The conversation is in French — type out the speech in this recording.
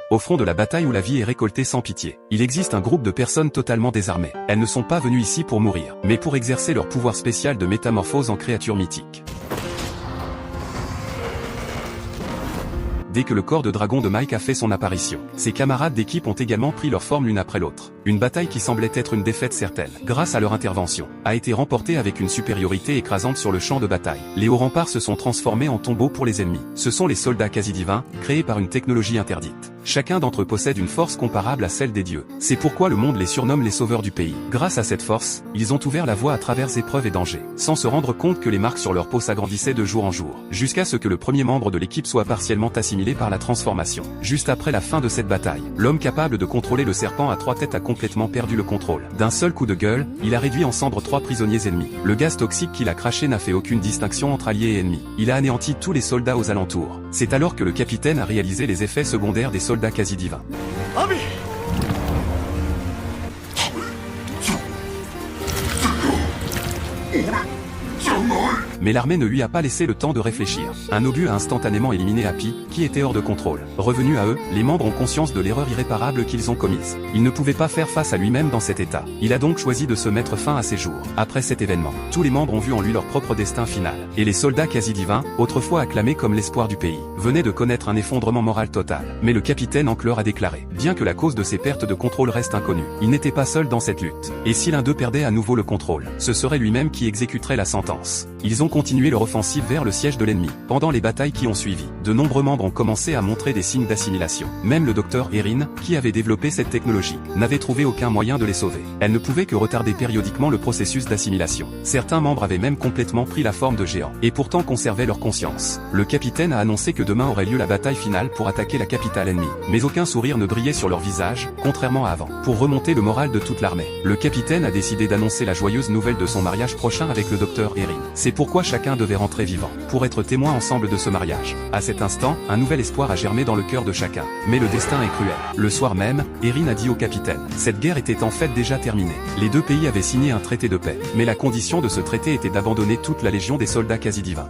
au front de la bataille où la vie est récoltée sans pitié. Il existe un groupe de personnes totalement désarmées. Elles ne sont pas venues ici pour mourir, mais pour exercer leur pouvoir spécial de métamorphose en créatures mythiques. Dès que le corps de dragon de Mike a fait son apparition, ses camarades d'équipe ont également pris leur forme l'une après l'autre. Une bataille qui semblait être une défaite certaine, grâce à leur intervention, a été remportée avec une supériorité écrasante sur le champ de bataille. Les hauts remparts se sont transformés en tombeaux pour les ennemis. Ce sont les soldats quasi-divins, créés par une technologie interdite. Chacun d'entre eux possède une force comparable à celle des dieux. C'est pourquoi le monde les surnomme les sauveurs du pays. Grâce à cette force, ils ont ouvert la voie à travers épreuves et dangers, sans se rendre compte que les marques sur leur peau s'agrandissaient de jour en jour, jusqu'à ce que le premier membre de l'équipe soit partiellement assimilé par la transformation. Juste après la fin de cette bataille, l'homme capable de contrôler le serpent à 3 têtes a complètement perdu le contrôle. D'un seul coup de gueule, il a réduit en cendres 3 prisonniers ennemis. Le gaz toxique qu'il a craché n'a fait aucune distinction entre alliés et ennemis. Il a anéanti tous les soldats aux alentours. C'est alors que le capitaine a réalisé les effets secondaires des soldats quasi-divins. Mais l'armée ne lui a pas laissé le temps de réfléchir. Un obus a instantanément éliminé Happy, qui était hors de contrôle. Revenus à eux, les membres ont conscience de l'erreur irréparable qu'ils ont commise. Il ne pouvait pas faire face à lui-même dans cet état. Il a donc choisi de se mettre fin à ses jours. Après cet événement, tous les membres ont vu en lui leur propre destin final. Et les soldats quasi-divins, autrefois acclamés comme l'espoir du pays, venaient de connaître un effondrement moral total. Mais le capitaine Ancleur a déclaré, bien que la cause de ces pertes de contrôle reste inconnue, il n'était pas seul dans cette lutte. Et si l'un d'eux perdait à nouveau le contrôle, ce serait lui-même qui exécuterait la sentence. Ils ont continué leur offensive vers le siège de l'ennemi. Pendant les batailles qui ont suivi, de nombreux membres ont commencé à montrer des signes d'assimilation. Même le docteur Erin, qui avait développé cette technologie, n'avait trouvé aucun moyen de les sauver. Elle ne pouvait que retarder périodiquement le processus d'assimilation. Certains membres avaient même complètement pris la forme de géants, et pourtant conservaient leur conscience. Le capitaine a annoncé que demain aurait lieu la bataille finale pour attaquer la capitale ennemie. Mais aucun sourire ne brillait sur leur visage, contrairement à avant. Pour remonter le moral de toute l'armée, le capitaine a décidé d'annoncer la joyeuse nouvelle de son mariage prochain avec le docteur Erin. C'est pourquoi chacun devait rentrer vivant, pour être témoin ensemble de ce mariage. À cet instant, un nouvel espoir a germé dans le cœur de chacun. Mais le destin est cruel. Le soir même, Erin a dit au capitaine, cette guerre était en fait déjà terminée. Les deux pays avaient signé un traité de paix, mais la condition de ce traité était d'abandonner toute la légion des soldats quasi-divins.